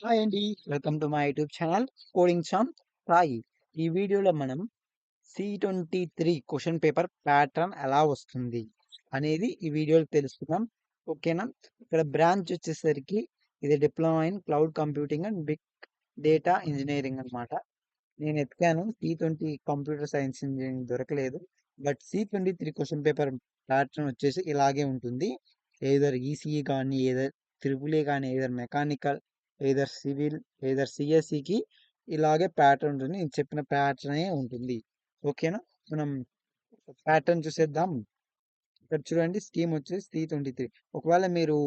Hi అండి. Welcome to my YouTube channel coding చామ్ సాయి. ఈ వీడియోలో మనం C23 క్వశ్చన్ పేపర్ ప్యాటర్న్ ఎలా వస్తుంది అనేది ఈ వీడియోలో తెలుసుకుందాం. ఓకేనా? ఇక్కడ బ్రాంచ్ వచ్చేసరికి ఇది diploma in cloud computing and big data engineering అన్నమాట. నేను ఎతికాను C20 కంప్యూటర్ సైన్స్ ఇంజినీరింగ్ దొరకలేదు. But C23 question paper pattern వచ్చేసి ఇలాగే ఉంటుంది. ఏదర్ ఈసీఈ కానీ ఏదర్ త్రిపుల్ ఏ కానీ either mechanical either civil either సిఎస్సికి ఇలాగే ప్యాటర్న్ ఉంటుంది. నేను చెప్పిన ప్యాటర్నే ఉంటుంది. ఓకేనా? మనం ప్యాటర్న్ చూసేద్దాం. ఇక్కడ చూడండి, స్కీమ్ వచ్చేసి C23. ఒకవేళ మీరు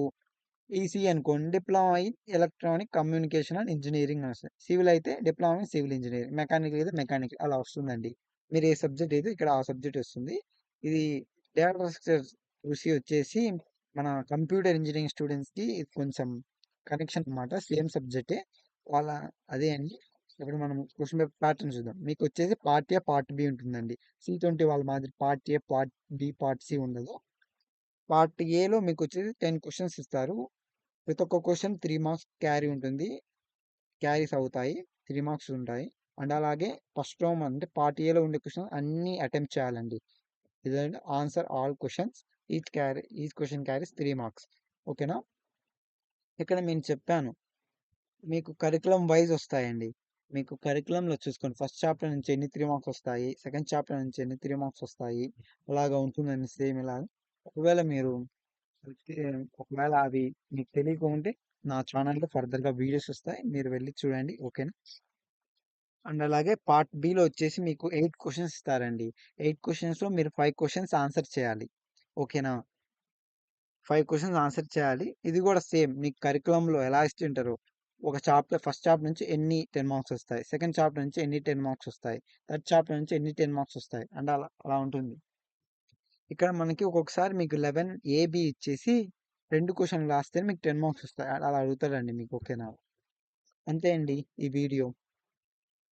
ఈసీఈ అనుకోండి, diploma in electronic communication and engineering అని వస్తుంది. సివిల్ అయితే diploma in civil engineering, mechanical అయితే మెకానికల్ అలా వస్తుందండి. మీరు ఏ సబ్జెక్ట్ అయితే ఇక్కడ ఆ సబ్జెక్ట్ వస్తుంది. ఇది డేటా స్ట్రక్చర్ కృషి వచ్చేసి మన కంప్యూటర్ ఇంజనీరింగ్ స్టూడెంట్స్కి ఇది కొంచెం కనెక్షన్ అన్నమాట. సేమ్ సబ్జెక్టే వాళ్ళ అదే అండి. ఇప్పుడు మనం క్వశ్చన్ పేపర్ ప్యాటర్న్ చూద్దాం. మీకు వచ్చేసి పార్ట్ ఏ పార్ట్ బి ఉంటుందండి. C20 వాళ్ళ మాదిరి part A part B part C ఉండదు. పార్ట్ ఏలో మీకు వచ్చేసి 10 క్వశ్చన్స్ ఇస్తారు. ప్రతి ఒక్క క్వశ్చన్ 3 మార్క్స్ క్యారీ ఉంటుంది. క్యారీస్ అవుతాయి. 3 మార్క్స్ ఉంటాయి. అండ్ అలాగే ఫస్ట్ టర్మ్ అంటే పార్ట్ ఏలో ఉండే క్వశ్చన్ అన్ని అటెంప్ట్ చేయాలండి. ఇదంటే answer all questions. Each question carries 3 marks. ఓకేనా? ఇక్కడ నేను చెప్పాను, మీకు కరికులం వైజ్ వస్తాయండి. మీకు కరికులంలో చూసుకోండి, ఫస్ట్ చాప్టర్ నుంచి ఎన్ని 3 మార్క్స్ వస్తాయి, సెకండ్ చాప్టర్ నుంచి ఎన్ని 3 మార్క్స్ వస్తాయి, అలాగా ఉంటుందండి సేమ్ ఇలాగా. ఒకవేళ మీరు అయితే ఒకవేళ అవి మీకు తెలియకుంటే నా ఛానల్లో ఫర్దర్గా వీడియోస్ వస్తాయి, మీరు వెళ్ళి చూడండి. ఓకేనా? అండ్ అలాగే పార్ట్ బిలో వచ్చేసి మీకు 8 క్వశ్చన్స్ ఇస్తారండి. 8 క్వశ్చన్స్లో మీరు 5 క్వశ్చన్స్ ఆన్సర్ చేయాలి. ఓకేనా? 5 క్వశ్చన్స్ ఆన్సర్ చేయాలి. ఇది కూడా సేమ్ మీకు కరికులంలో ఎలా ఇస్తుంటారో, ఒక చాప్టర్ ఫస్ట్ చాప్టర్ నుంచి ఎన్ని 10 మార్క్స్ వస్తాయి, సెకండ్ చాప్టర్ నుంచి ఎన్ని 10 మార్క్స్ వస్తాయి, థర్డ్ చాప్టర్ నుంచి ఎన్ని 10 మార్క్స్ వస్తాయి అండ్ అలా అలా ఉంటుంది. ఇక్కడ మనకి ఒక్కొక్కసారి మీకు 11 ఏబి ఇచ్చేసి 2 క్వశ్చన్లు రాస్తే మీకు 10 మార్క్స్ వస్తాయి. అలా అడుగుతాడండి మీకు. ఓకేనా? అంతే అండి ఈ వీడియో.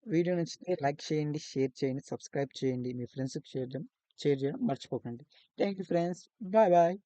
వీడియో నచ్చితే లైక్ చేయండి, షేర్ చేయండి, సబ్స్క్రైబ్ చేయండి, మీ ఫ్రెండ్స్కి షేర్ చేయడం మర్చిపోకండి. Thank you friends. Bye bye.